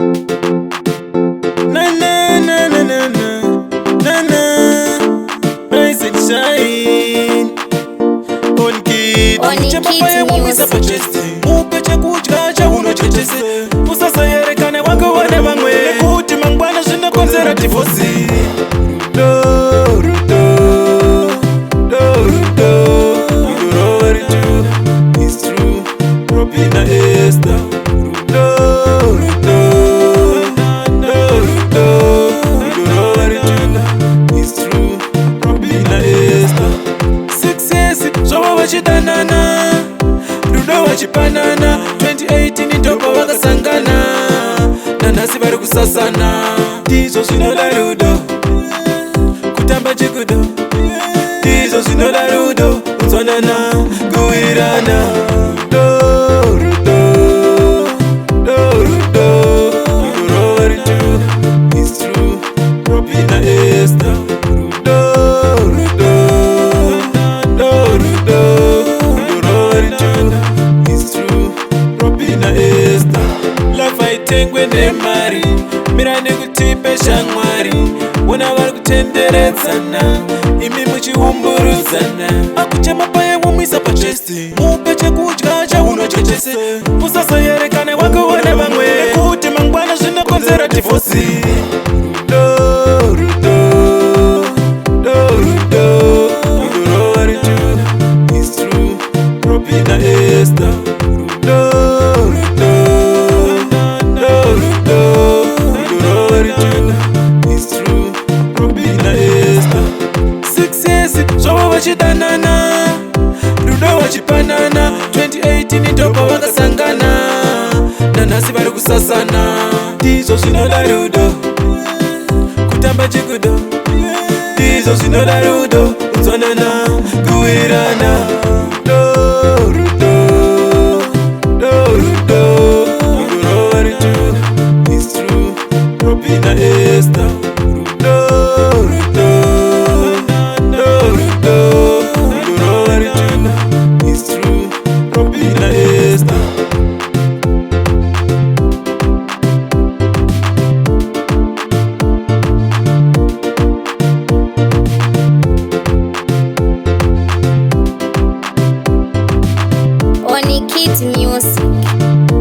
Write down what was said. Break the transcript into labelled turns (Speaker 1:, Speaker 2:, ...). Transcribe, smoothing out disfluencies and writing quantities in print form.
Speaker 1: Na na na na na na na Rise&Shine.
Speaker 2: OnikidMusiq.
Speaker 1: Mupe chakudya chaunochechese usasayerekane wako wane vamwe kuti mangwana zvinokonzera divorce. Rudo, you know what it do. It's true, Robby naEsther. Rudo, you know what it do. It's true, Robby naEsther. Success, zvawa vachidanana, rudo vachipanana. 2018 ndoko vakasangana, nanhasi vari kusasana. Ndizvo zvinoda rudo, kutamba chikudo. Ndizvo zvinoda rudo, kutswanana, kuwirirana. Rudo, you know what it do. It's true, Robby naEsther. Rudo, you know what it do. It's true, Robby naEsther. Love haitengwe nemari, mira nekutipe shamwari. Wona vari kutenderedzana, imi muchiumburudzana. Akuchema paye mumisa pachesti, mupe chekudya chaunochechese usasayerekane wako wane vamwe kuti mangwana zvinokonzera divorce. Rudo, you know what it do. It's true, Robby naEsther. Rudo, you know what it do. It's true, Robby naEsther. Success, zvawa vachidanana, rudo vachipanana. 2018 ndoko vakasangana, nanhasi vari kusasana. Ndizvo zvinoda rudo, kutamba chikudo. Ndizvo zvinoda rudo, kutswanana, kuwirirana. Rudo, you know what it do. It's true, Robby naEsther. Rudo, you know what it do. It's true, Robby naEsther.
Speaker 2: OnikidMusiq.